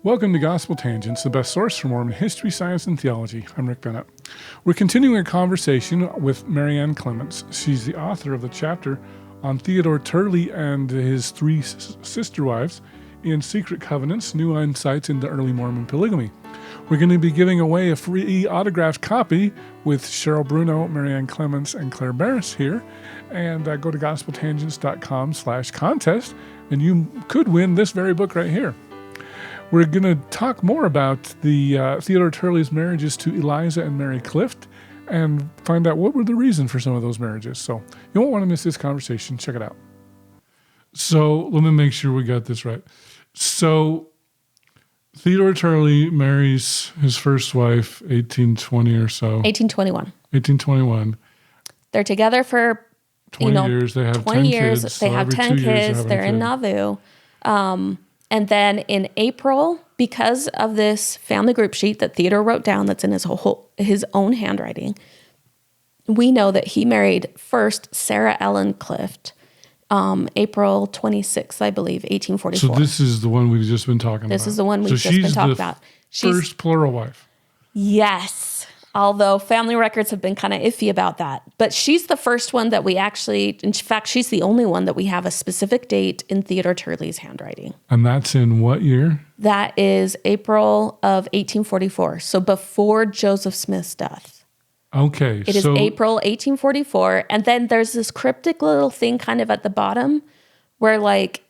Welcome to Gospel Tangents, the best source for Mormon history, science, and theology. I'm Rick Bennett. We're continuing a conversation with Ann Clements. She's the author of the chapter on Theodore Turley and his three sister wives in Secret Covenants, New Insights into Early Mormon Polygamy. We're going to be giving away a free autographed copy with Cheryl Bruno, Ann Clements, and Claire Barris here. And go to gospeltangents.com/contest, and you could win this very book right here. We're going to talk more about the Theodore Turley's marriages to Eliza and Mary Clift and find out what were the reason for some of those marriages. So you won't want to miss this conversation. Check it out. So let me make sure we got this right. So Theodore Turley marries his first wife, 1820 or so. 1821. 1821. They're together for 20 years. They have 20 10 years. kids. They have 10 kids. They're in Nauvoo. And then in April, because of this family group sheet that Theodore wrote down that's in his own handwriting, we know that he married first Sarah Ellen Clift, April 26th, I believe, 1844. So this is the one we've just been talking about. This is the one we've just been talking about. She's the first plural wife. Yes. Although family records have been kind of iffy about that. But she's the first one that we actually, in fact, she's the only one that we have a specific date in Theodore Turley's handwriting. And that's in what year? That is April of 1844. So before Joseph Smith's death. Okay. It is April 1844. And then there's this cryptic little thing kind of at the bottom where, like,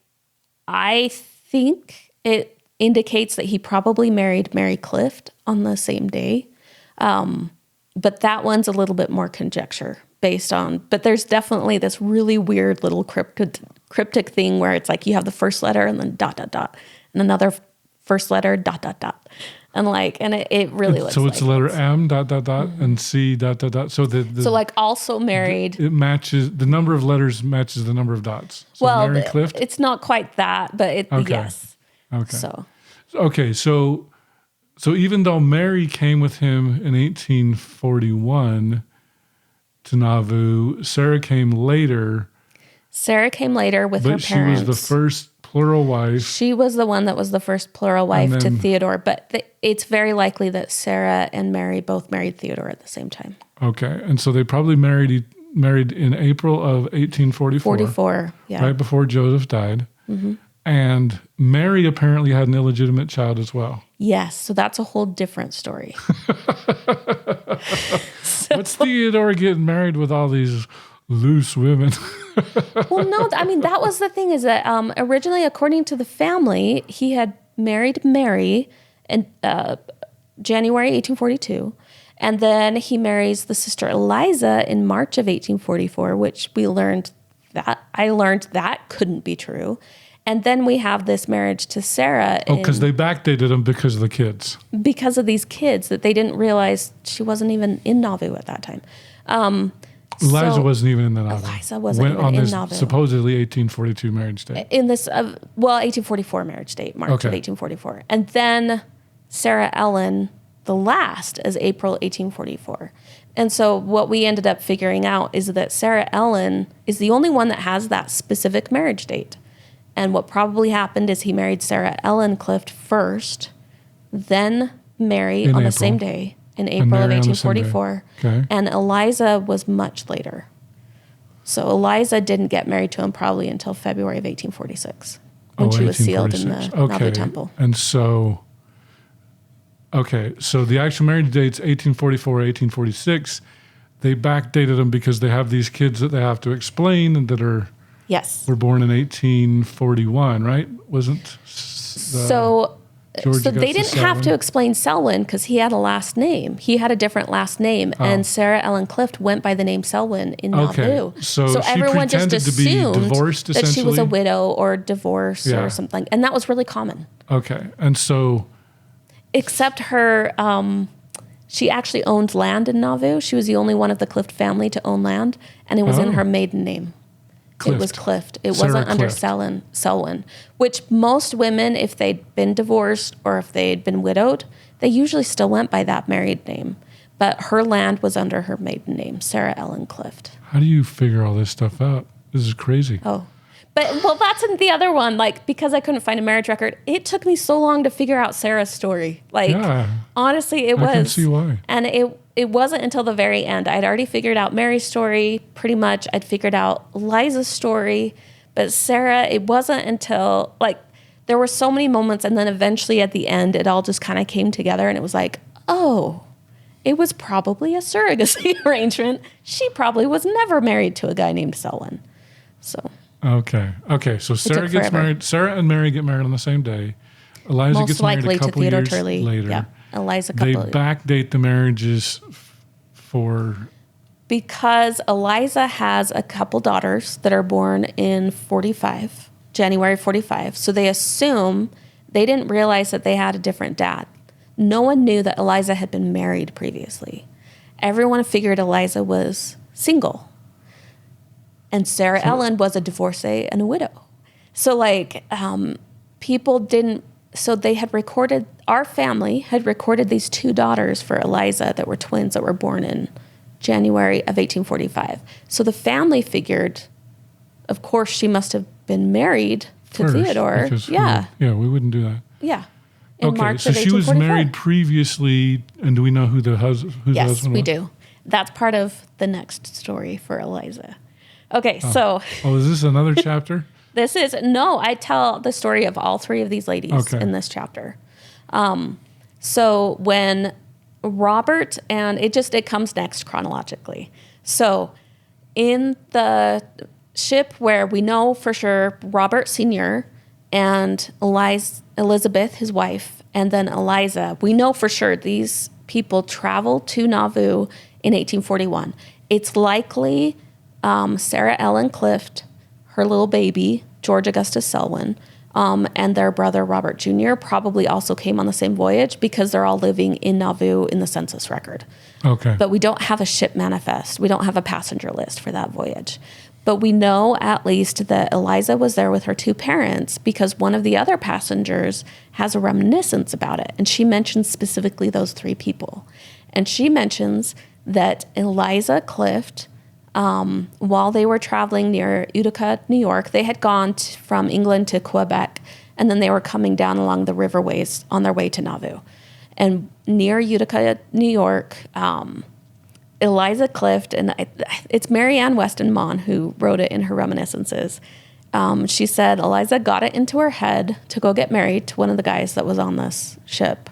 I think it indicates that he probably married Mary Clift on the same day. But that one's a little bit more conjecture based on, but there's definitely this really weird little cryptic thing where it's like you have the first letter and then ... and another first letter ... And it really looks so it's like the letter M ... and C ... So so like also married. It matches, the number of letters matches the number of dots. So well, Mary Clift? It's not quite that, but okay. Yes. Okay. So even though Mary came with him in 1841 to Nauvoo, Sarah came later. Sarah came later with her parents. But she was the first plural wife. She was the one that was the first plural wife to Theodore. But it's very likely that Sarah and Mary both married Theodore at the same time. Okay. And so they probably married in April of 1844. 44, yeah. Right before Joseph died. Mm-hmm. And Mary apparently had an illegitimate child as well. Yes, so that's a whole different story. What's Theodore getting married with all these loose women? Well, no, I mean, that was the thing is that originally, according to the family, he had married Mary in January 1842. And then he marries the sister Eliza in March of 1844, which I learned that couldn't be true. And then we have this marriage to Sarah. Because they backdated him because of the kids. Because of these kids that they didn't realize she wasn't even in Nauvoo at that time. Eliza wasn't even in the Nauvoo. Eliza wasn't even in Nauvoo. Supposedly 1842 marriage date. In this, 1844 marriage date, March of 1844. And then Sarah Ellen, the last, is April 1844. And so what we ended up figuring out is that Sarah Ellen is the only one that has that specific marriage date. And what probably happened is he married Sarah Ellen Clift first, then Mary on the same day in April of 1844. Okay. And Eliza was much later. So Eliza didn't get married to him probably until February of 1846 when she was sealed in the Nauvoo Temple. And so, so the actual marriage date's 1844, 1846. They backdated them because they have these kids that they have to explain and that are... Yes. Were born in 1841, right? Wasn't so they didn't have to explain Selwyn because he had a last name. He had a different last name, and Sarah Ellen Clift went by the name Selwyn in Nauvoo. So everyone just assumed to be divorced, that she was a widow or divorced or something, and that was really common. Okay, and so except her, she actually owned land in Nauvoo. She was the only one of the Clift family to own land, and it was in her maiden name. Clift. It was Clift. It Sarah wasn't under Clift. Selwyn, which most women, if they'd been divorced or if they'd been widowed, they usually still went by that married name. But her land was under her maiden name, Sarah Ellen Clift. How do you figure all this stuff out? This is crazy. But But, well, that's in the other one. Like, because I couldn't find a marriage record, it took me so long to figure out Sarah's story. Like, honestly, it was. I can see why. And it wasn't until the very end. I'd already figured out Mary's story, pretty much. I'd figured out Eliza's story. But Sarah, it wasn't until, like, there were so many moments. And then eventually at the end, it all just kind of came together. And it was like, oh, it was probably a surrogacy arrangement. She probably was never married to a guy named Selwyn. So... Okay. So Sarah gets married. Sarah and Mary get married on the same day. Eliza gets married a couple Theodore years Turley. later. Yeah. Eliza They backdate the marriages for... Because Eliza has a couple daughters that are born in 45, January 45. So they assume, they didn't realize that they had a different dad. No one knew that Eliza had been married previously. Everyone figured Eliza was single. And Sarah Ellen was a divorcee and a widow. So, like, people didn't... So they had recorded... Our family had recorded these two daughters for Eliza that were twins that were born in January of 1845. So the family figured, of course, she must have been married to Theodore. We wouldn't do that. Yeah. In March so of she was 1845. married previously, and do we know who the husband was? Yes, we do. That's part of the next story for Eliza. Okay, so... Oh, is this another chapter? This is... No, I tell the story of all three of these ladies in this chapter. So when Robert... And it comes next chronologically. So in the ship where we know for sure Robert Sr. and Elizabeth, his wife, and then Eliza, we know for sure these people traveled to Nauvoo in 1841. It's likely... Sarah Ellen Clift, her little baby, George Augustus Selwyn, and their brother Robert Jr. probably also came on the same voyage because they're all living in Nauvoo in the census record. Okay. But we don't have a ship manifest. We don't have a passenger list for that voyage. But we know at least that Eliza was there with her two parents because one of the other passengers has a reminiscence about it. And she mentions specifically those three people. And she mentions that Eliza Clift... while they were traveling near Utica, New York, they had gone from England to Quebec, and then they were coming down along the riverways on their way to Nauvoo. And near Utica, New York, Eliza Clift, and it's Mary Ann Weston Mon who wrote it in her reminiscences. She said Eliza got it into her head to go get married to one of the guys that was on this ship.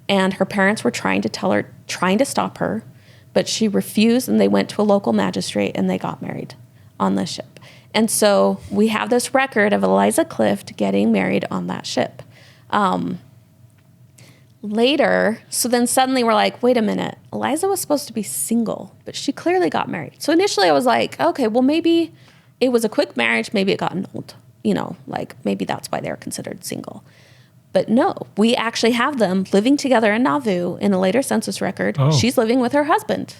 And her parents were trying to stop her. But she refused, and they went to a local magistrate, and they got married on the ship. And so we have this record of Eliza Clift getting married on that ship. Later, so then suddenly we're like, wait a minute, Eliza was supposed to be single, but she clearly got married. So initially I was like, okay, well, maybe it was a quick marriage, maybe it got annulled. Like maybe that's why they're considered single. But no, we actually have them living together in Nauvoo in a later census record. Oh. She's living with her husband.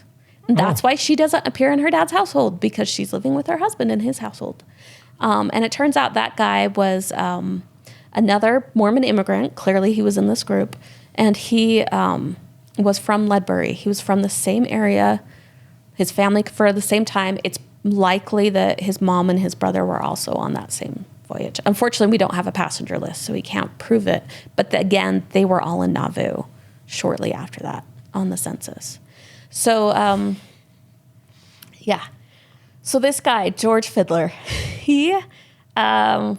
And that's why she doesn't appear in her dad's household, because she's living with her husband in his household. And it turns out that guy was another Mormon immigrant. Clearly he was in this group. And he was from Ledbury. He was from the same area, his family for the same time. It's likely that his mom and his brother were also on that same voyage. Unfortunately, we don't have a passenger list, so we can't prove it. But again, they were all in Nauvoo shortly after that on the census. So, So this guy, George Fiddler, he was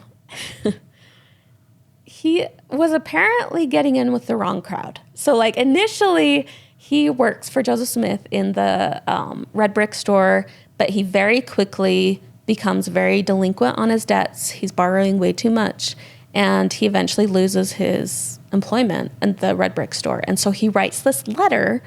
apparently getting in with the wrong crowd. So, like, initially, he works for Joseph Smith in the red brick store, but he very quickly becomes very delinquent on his debts. He's borrowing way too much, and he eventually loses his employment in the red brick store. And so he writes this letter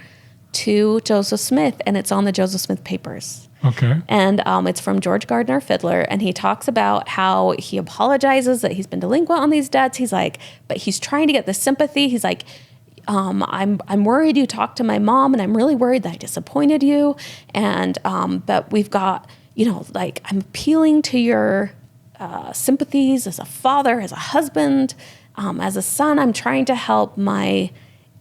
to Joseph Smith, and it's on the Joseph Smith papers. Okay. And it's from George Gardner Fiddler, and he talks about how he apologizes that he's been delinquent on these debts. He's like, but he's trying to get the sympathy. He's like, I'm worried you talked to my mom, and I'm really worried that I disappointed you. And but we've got, I'm appealing to your sympathies as a father, as a husband, as a son. I'm trying to help my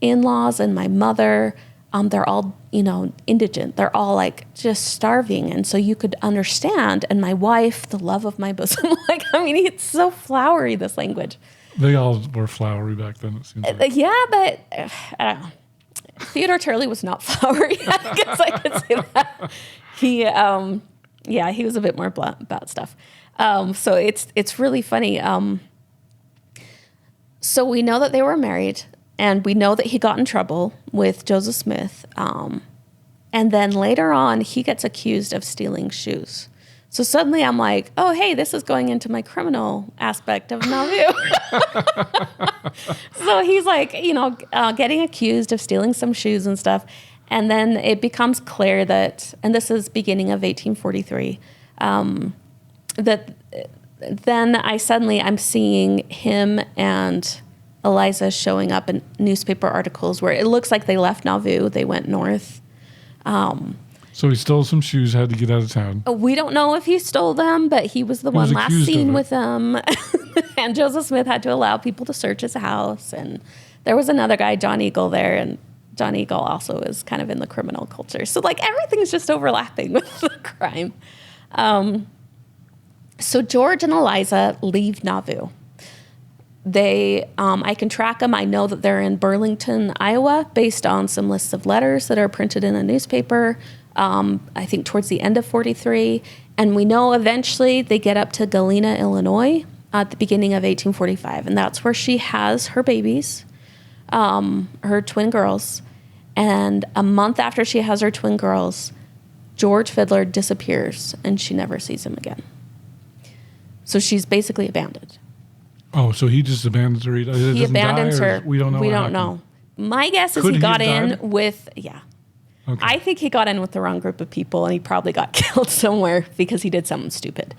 in-laws and my mother. they're all, indigent. They're all like just starving. And so you could understand. And my wife, the love of my bosom, it's so flowery, this language. They all were flowery back then, it seems like. Yeah, but I don't know. Theodore Turley was not flowery. I guess I could say that. He was a bit more blunt about stuff. So it's really funny. So we know that they were married, and we know that he got in trouble with Joseph Smith. And then later on, he gets accused of stealing shoes. So suddenly I'm like, oh, hey, this is going into my criminal aspect of Nauvoo. So he's like, getting accused of stealing some shoes and stuff. And then it becomes clear that, and this is beginning of 1843, that then I'm seeing him and Eliza showing up in newspaper articles where it looks like they left Nauvoo, they went north. So he stole some shoes, had to get out of town. We don't know if he stole them, but he was the one last seen with them. And Joseph Smith had to allow people to search his house. And there was another guy, John Eagle, there. And John Eagle also is kind of in the criminal culture. So everything's just overlapping with the crime. So George and Eliza leave Nauvoo. I can track them. I know that they're in Burlington, Iowa, based on some lists of letters that are printed in a newspaper. I think towards the end of 43. And we know eventually they get up to Galena, Illinois at the beginning of 1845. And that's where she has her babies, her twin girls. And a month after she has her twin girls, George Fiddler disappears and she never sees him again. So she's basically abandoned. Oh, so he just abandons her? He abandons her. We don't know. We don't know. My guess is he got in with, Okay. I think he got in with the wrong group of people and he probably got killed somewhere because he did something stupid.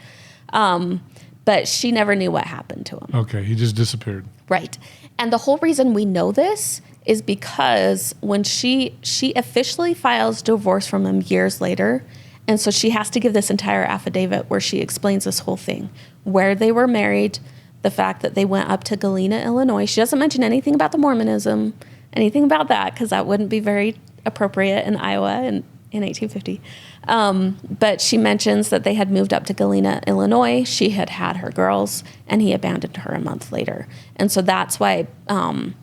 But she never knew what happened to him. Okay, he just disappeared. Right. And the whole reason we know this is because when she officially files divorce from him years later, and so she has to give this entire affidavit where she explains this whole thing, where they were married, the fact that they went up to Galena, Illinois. She doesn't mention anything about the Mormonism, anything about that, because that wouldn't be very appropriate in Iowa in 1850. But she mentions that they had moved up to Galena, Illinois. She had had her girls, and he abandoned her a month later. And so that's why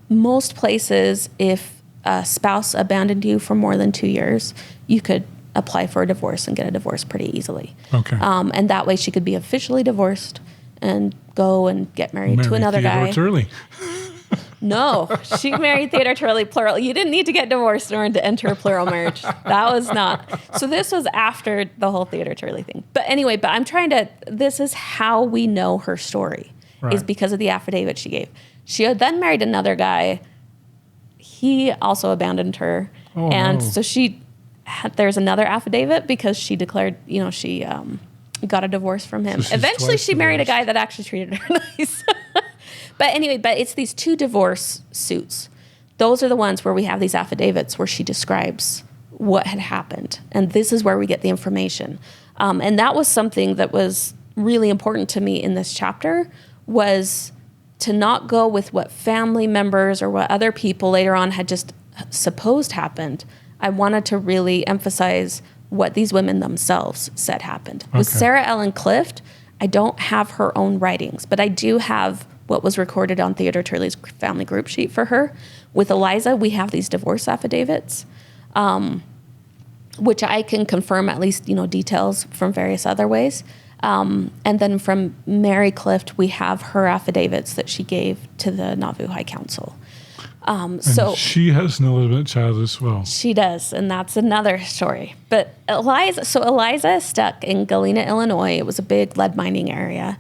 most places, if a spouse abandoned you for more than 2 years, you could apply for a divorce and get a divorce pretty easily. Okay. And that way she could be officially divorced and go and get married to another Theodore guy. Turley. No, she married Theodore Turley, plural. You didn't need to get divorced in order to enter a plural marriage. That was not. So this was after the whole Theodore Turley thing. But anyway, this is how we know her story, right, is because of the affidavit she gave. She had then married another guy. He also abandoned her. Oh, and no. So there's another affidavit because she declared, she got a divorce from him. So eventually she married a divorced. guy that actually treated her nice. But anyway, it's these two divorce suits. Those are the ones where we have these affidavits where she describes what had happened. And this is where we get the information. And that was something that was really important to me in this chapter, was to not go with what family members or what other people later on had just supposed happened. I wanted to really emphasize what these women themselves said happened. Okay. With Sarah Ellen Clift, I don't have her own writings, but I do have what was recorded on Theodore Turley's family group sheet for her. With Eliza, we have these divorce affidavits, which I can confirm at least, details from various other ways. And then from Mary Clift, we have her affidavits that she gave to the Nauvoo High Council. So she has an illegitimate child as well. She does, and that's another story. But Eliza is stuck in Galena, Illinois. It was a big lead mining area.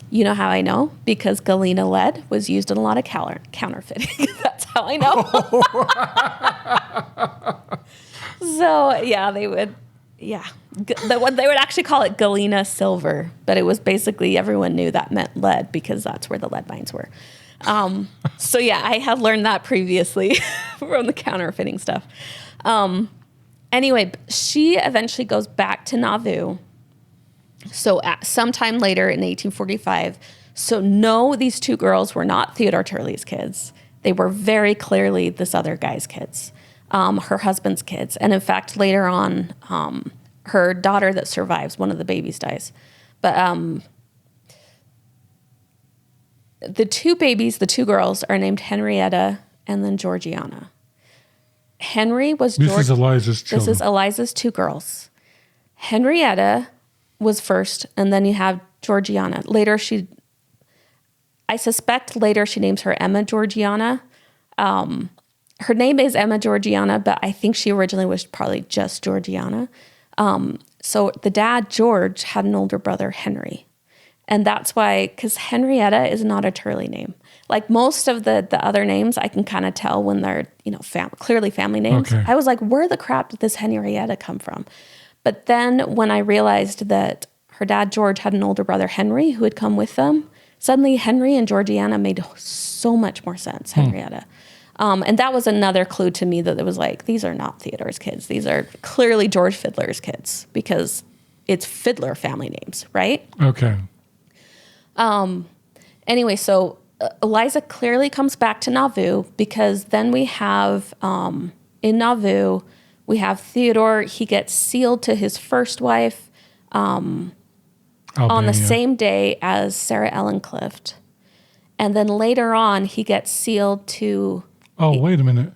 You know how I know? Because Galena lead was used in a lot of counterfeiting. That's how I know. So yeah, they would actually call it Galena silver, but it was basically, everyone knew that meant lead because that's where the lead mines were. So yeah, I had learned that previously from the counterfeiting stuff. Anyway, she eventually goes back to Nauvoo. So sometime later in 1845. So no, these two girls were not Theodore Turley's kids. They were very clearly this other guy's kids. her husband's kids. And in fact, later on, her daughter that survives, one of the babies dies. But the two babies, the two girls, are named Henrietta and then Georgiana. Henry was This is Eliza's children. This is Eliza's two girls. Henrietta was first, and then you have Georgiana. I suspect later she names her Emma Georgiana. Her name is Emma Georgiana, but I think she originally was probably just Georgiana. So the dad, George, had an older brother, Henry. And that's why, because Henrietta is not a Turley name. Like most of the other names, I can kind of tell when they're, clearly family names. Okay. I was like, where the crap did this Henrietta come from? But then when I realized that her dad, George, had an older brother, Henry, who had come with them, suddenly Henry and Georgiana made so much more sense, Henrietta. And that was another clue to me that it was like, these are not Theodore's kids. These are clearly George Fiddler's kids because it's Fiddler family names, right? Okay. Anyway, so Eliza clearly comes back to Nauvoo because then we have, in Nauvoo, we have Theodore. He gets sealed to his first wife on the same day as Sarah Ellen Clift. And then later on, he gets sealed to... Oh, wait a minute.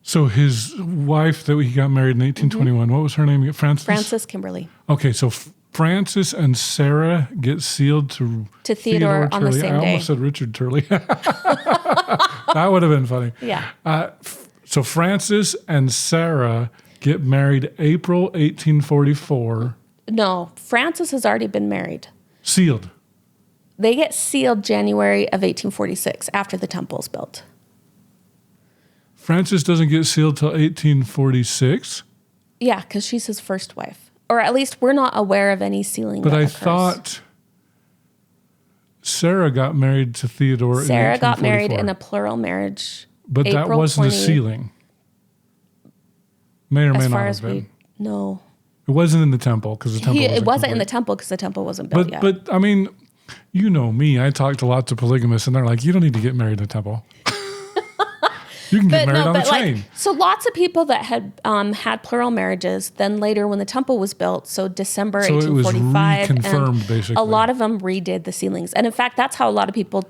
So his wife that he got married in 1821, what was her name again? Frances Kimberly. Okay, so Frances and Sarah get sealed to Theodore on the Turley. same day. I almost said Richard Turley. That would have been funny. Yeah. So Frances and Sarah get married April 1844. No, Frances has already been married. Sealed. They get sealed January of 1846 after the temple's built. Frances doesn't get sealed till 1846? Yeah, because she's his first wife. Or at least we're not aware of any sealing But that I occurs. thought Sarah got married to Theodore in 1844. Sarah got married in a plural marriage. But that April wasn't 20, a sealing. May or may as not far have as been. No. It wasn't in the temple because the temple wasn't It wasn't in the complete. temple because the temple wasn't built yet. But I mean, you know me. I talk to lots of polygamists, and they're like, "You don't need to get married in the temple. You can get married on the train." So lots of people that had had plural marriages, then later when the temple was built, so December So it was 1845, reconfirmed, and basically. a lot of them redid the sealings. And in fact, that's how a lot of people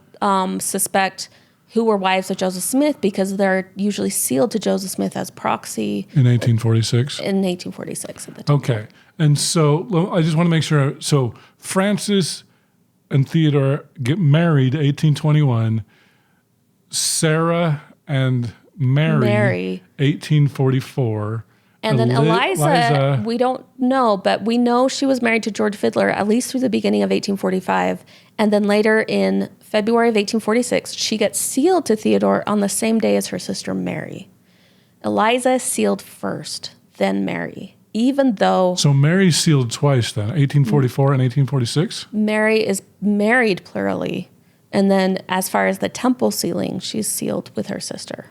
suspect who were wives of Joseph Smith, because they're usually sealed to Joseph Smith as proxy In 1846. in 1846 at the time. Okay. And so I just want to make sure. So Frances and Theodore get married 1821. Sarah and Mary 1844. And then Eliza, we don't know, but we know she was married to George Fiddler at least through the beginning of 1845. And then later in February of 1846, she gets sealed to Theodore on the same day as her sister Mary. Eliza sealed first, then Mary, even though So Mary's sealed twice then, 1844 and 1846? Mary is married plurally. And then as far as the temple sealing, she's sealed with her sister.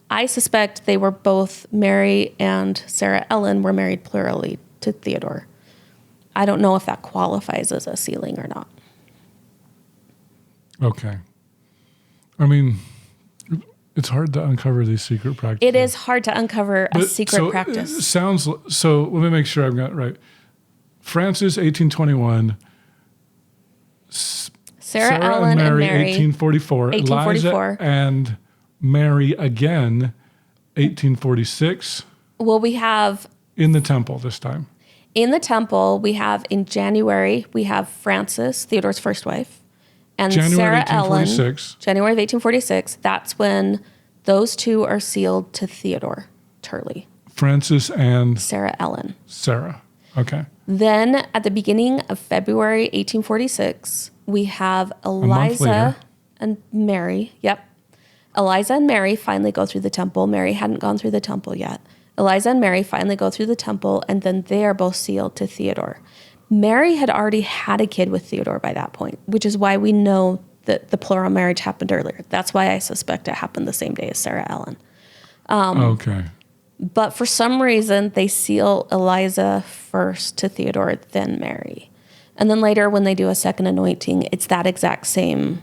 I suspect they were both, Mary and Sarah Ellen were married plurally to Theodore. I don't know if that qualifies as a sealing or not. Okay. I mean, it's hard to uncover these secret practices. It is hard to uncover a secret practice. So let me make sure I've got it right. Frances, 1821. Sarah Ellen and Mary, 1844. 1844. Eliza and Mary again, 1846. Well, we have In the temple this time. in the temple, we have in January, we have Frances, Theodore's first wife, and January Sarah Ellen. 1846. January of 1846. That's when those two are sealed to Theodore Turley. Frances and Sarah Ellen. Sarah. Okay. Then at the beginning of February 1846, we have month Eliza later. and Mary. Yep. Eliza and Mary finally go through the temple. Mary hadn't gone through the temple yet. Eliza and Mary finally go through the temple, and then they are both sealed to Theodore. Mary had already had a kid with Theodore by that point, which is why we know that the plural marriage happened earlier. That's why I suspect it happened the same day as Sarah Ellen. Okay. But for some reason, they seal Eliza first to Theodore, then Mary. And then later, when they do a second anointing, it's that exact same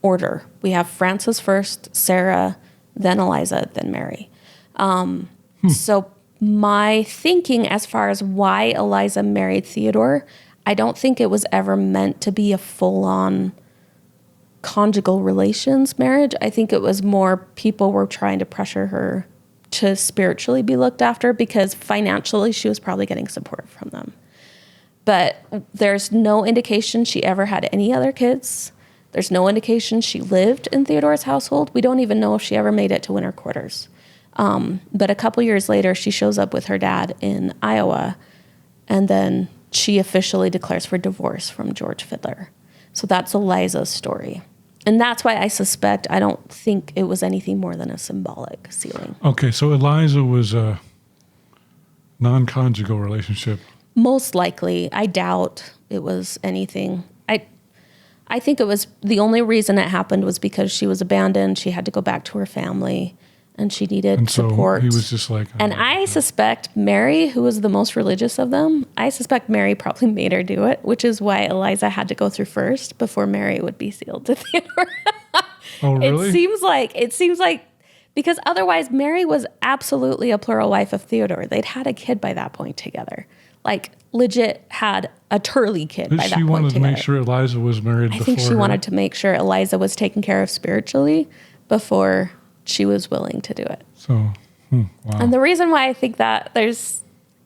order. We have Frances first, Sarah, then Eliza, then Mary. So my thinking as far as why Eliza married Theodore, I don't think it was ever meant to be a full-on conjugal relations marriage. I think it was more people were trying to pressure her to spiritually be looked after because financially she was probably getting support from them. But there's no indication she ever had any other kids. There's no indication she lived in Theodore's household. We don't even know if she ever made it to winter quarters. But a couple years later, she shows up with her dad in Iowa, and then she officially declares for divorce from George Fiddler. So that's Eliza's story. And that's why I don't think it was anything more than a symbolic sealing. Okay, so Eliza was a non-conjugal relationship. Most likely. I doubt it was anything. I think it was the only reason it happened was because she was abandoned. She had to go back to her family, and she needed support. He was just like... And I suspect Mary, who was the most religious of them, I suspect Mary probably made her do it, which is why Eliza had to go through first before Mary would be sealed to Theodore. Oh, really? It seems like, because otherwise Mary was absolutely a plural wife of Theodore. They'd had a kid by that point together. Like, legit had a Turley kid by that point together. She wanted to make sure Eliza was married before I think she wanted to make sure Eliza was taken care of spiritually before she was willing to do it. So, wow. And the reason why I think that there's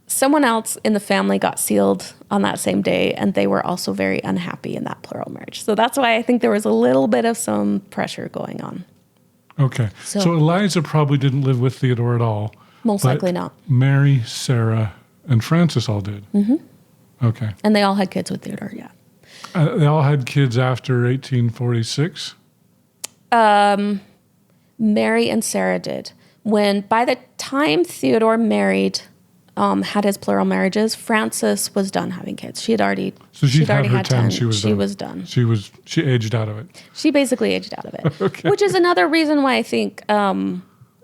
someone else in the family got sealed on that same day, and they were also very unhappy in that plural marriage. So that's why I think there was a little bit of some pressure going on. Okay. So Eliza probably didn't live with Theodore at all. Most likely not. Mary, Sarah, and Francis all did. Mm-hmm. Okay. And they all had kids with Theodore, yeah. They all had kids after 1846? Mary and Sarah did. By the time Theodore married, had his plural marriages, Frances was done having kids. She'd already had her 10. She was done. She aged out of it. She basically aged out of it. Okay. Which is another reason why I think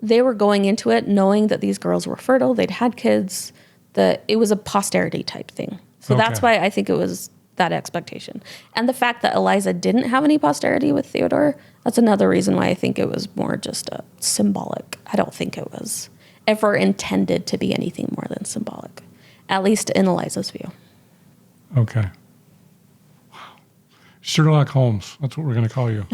they were going into it knowing that these girls were fertile, they'd had kids, that it was a posterity type thing. So that's why I think it was that expectation. And the fact that Eliza didn't have any posterity with Theodore, that's another reason why I think it was more just a symbolic. I don't think it was ever intended to be anything more than symbolic, at least in Eliza's view. Okay. Wow. Sherlock Holmes. That's what we're going to call you.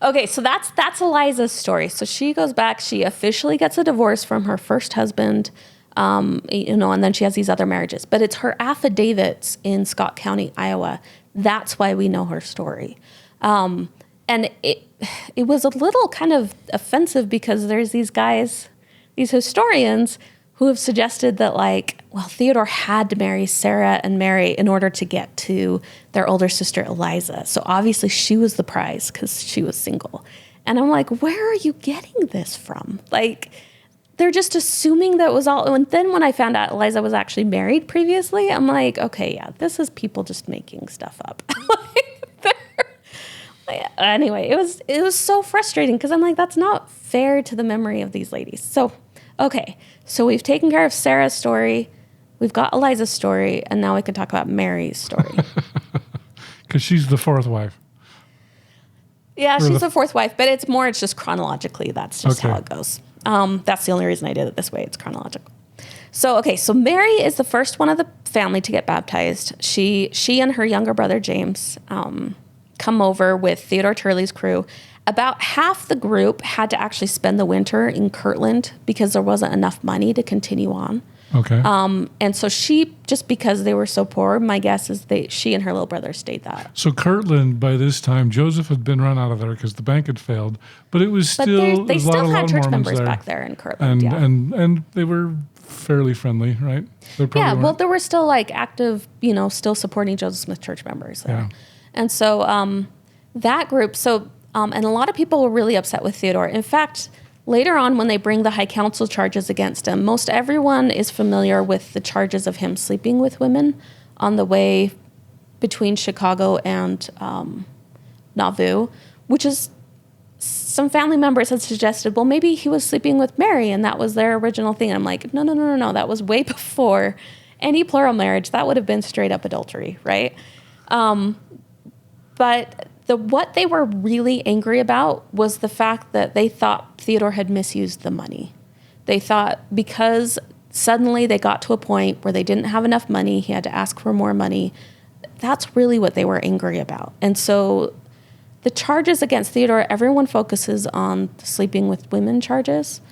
Okay, so that's Eliza's story. So she goes back. She officially gets a divorce from her first husband, and then she has these other marriages. But it's her affidavits in Scott County, Iowa. That's why we know her story. And it was a little kind of offensive because there's these guys, these historians, who have suggested that, Theodore had to marry Sarah and Mary in order to get to their older sister, Eliza. So obviously she was the prize because she was single. And I'm like, where are you getting this from? They're just assuming that was all. And then when I found out Eliza was actually married previously, I'm like, okay, yeah, this is people just making stuff up. Anyway, it was so frustrating because I'm like, that's not fair to the memory of these ladies. So, okay. So we've taken care of Sarah's story, we've got Eliza's story, and now we can talk about Mary's story. Because she's the fourth wife. Yeah, she's the fourth wife, but it's just chronologically. That's just how it goes. That's the only reason I did it this way. It's chronological. So Mary is the first one of the family to get baptized. She and her younger brother, James, come over with Theodore Turley's crew. About half the group had to actually spend the winter in Kirtland because there wasn't enough money to continue on. Okay. And so she, just because they were so poor, my guess is she and her little brother stayed that. So Kirtland, by this time, Joseph had been run out of there because the bank had failed, but it was still they still had church Mormons members there. back there in Kirtland. And they were fairly friendly, right? There were still active, still supporting Joseph Smith church members there. Yeah. And so that group, and a lot of people were really upset with Theodore. In fact, later on when they bring the high council charges against him, most everyone is familiar with the charges of him sleeping with women on the way between Chicago and Nauvoo, which is some family members had suggested, well, maybe he was sleeping with Mary and that was their original thing. And I'm like, no. That was way before any plural marriage. That would have been straight up adultery, right? But what they were really angry about was the fact that they thought Theodore had misused the money. They thought because suddenly they got to a point where they didn't have enough money, he had to ask for more money. That's really what they were angry about. And so the charges against Theodore, everyone focuses on the sleeping with women charges,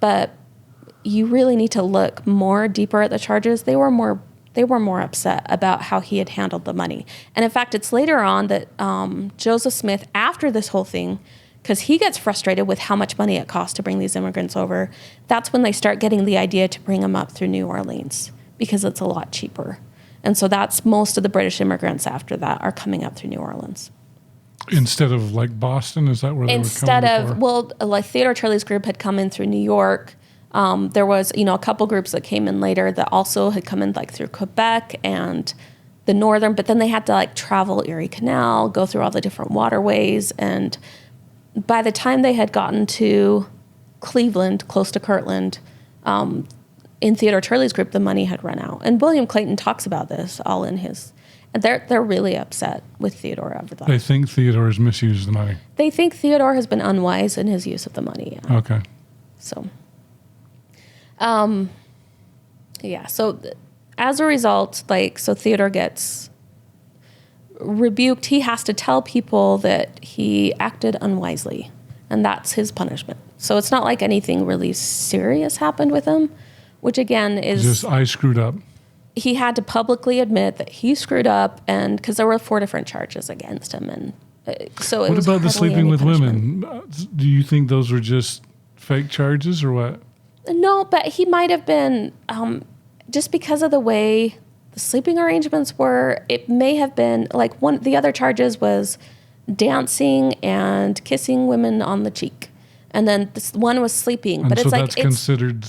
but you really need to look more deeper at the charges. They were more upset about how he had handled the money. And in fact, it's later on that Joseph Smith, after this whole thing, because he gets frustrated with how much money it costs to bring these immigrants over, that's when they start getting the idea to bring them up through New Orleans because it's a lot cheaper. And so that's most of the British immigrants after that are coming up through New Orleans. Instead of like Boston, is that where they were coming before? Well, like Theodore Turley's group had come in through New York. There was, a couple groups that came in later that also had come in like through Quebec and the northern, but then they had to like travel Erie Canal, go through all the different waterways. And by the time they had gotten to Cleveland, close to Kirtland, in Theodore Turley's group, the money had run out. And William Clayton talks about this all in his... They're really upset with Theodore over that. They think Theodore has misused the money. They think Theodore has been unwise in his use of the money. Yeah. Okay. So, So as a result, so Theodore gets rebuked. He has to tell people that he acted unwisely, and that's his punishment. So it's not like anything really serious happened with him, which again is just I screwed up. He had to publicly admit that he screwed up, and because there were 4 different charges against him, and so it what was about the hardly sleeping any with punishment. women? Do you think those were just fake charges or what? No, but he might have been just because of the way the sleeping arrangements were. It may have been like the other charges was dancing and kissing women on the cheek, and then this one was sleeping. And but so it's like that's considered.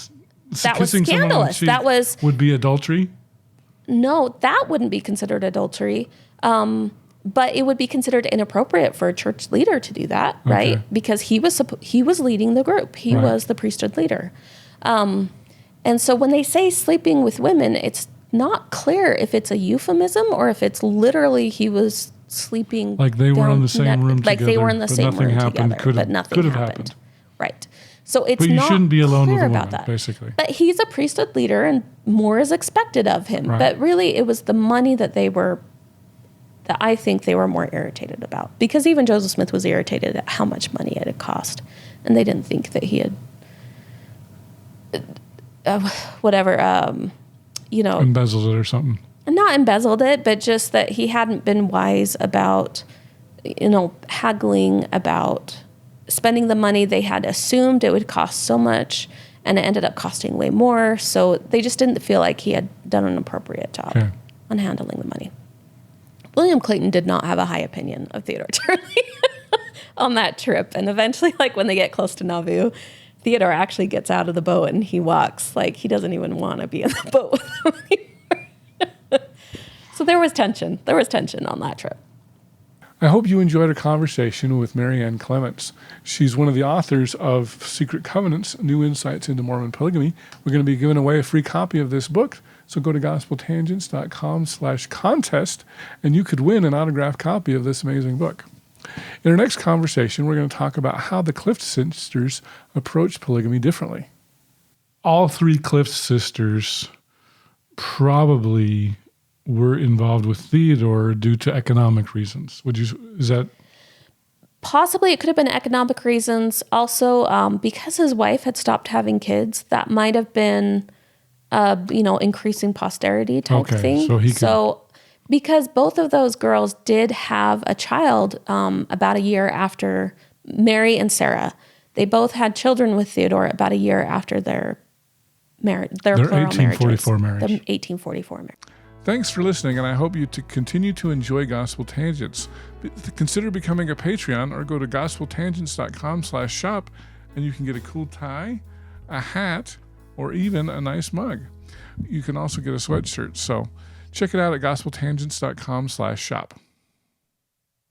That was scandalous. That would be adultery. No, that wouldn't be considered adultery, but it would be considered inappropriate for a church leader to do that, right? Okay. Because he was leading the group. He was the priesthood leader. And so when they say sleeping with women, it's not clear if it's a euphemism or if it's literally he was sleeping. Like they were in the same room together. Like they were in the same room together, but nothing could have happened. Right. So it's but you not shouldn't be alone with a about woman, that. basically. But he's a priesthood leader, and more is expected of him. Right. But really, it was the money that I think they were more irritated about. Because even Joseph Smith was irritated at how much money it had cost. And they didn't think that he had, embezzled it or something. Not embezzled it, but just that he hadn't been wise about, haggling about spending the money. They had assumed it would cost so much, and it ended up costing way more. So they just didn't feel like he had done an appropriate job on handling the money. William Clayton did not have a high opinion of Theodore Turley on that trip. And eventually, when they get close to Nauvoo, Theodore actually gets out of the boat and he walks. He doesn't even want to be in the boat with them anymore. So there was tension. There was tension on that trip. I hope you enjoyed our conversation with Ann Clements. She's one of the authors of Secret Covenants, New Insights into Mormon Polygamy. We're going to be giving away a free copy of this book. So go to gospeltangents.com/contest, and you could win an autographed copy of this amazing book. In our next conversation, we're going to talk about how the Clift sisters approached polygamy differently. All 3 Clift sisters probably were involved with Theodore due to economic reasons. Is that? Possibly it could have been economic reasons. Also, because his wife had stopped having kids, that might have been, increasing posterity type thing. So because both of those girls did have a child about a year after Mary and Sarah. They both had children with Theodore about a year after their plural 1844 marriage. The 1844 marriage. Thanks for listening, and I hope you to continue to enjoy Gospel Tangents. Consider becoming a Patreon or go to gospeltangents.com/shop, and you can get a cool tie, a hat, or even a nice mug. You can also get a sweatshirt. So check it out at gospeltangents.com/shop.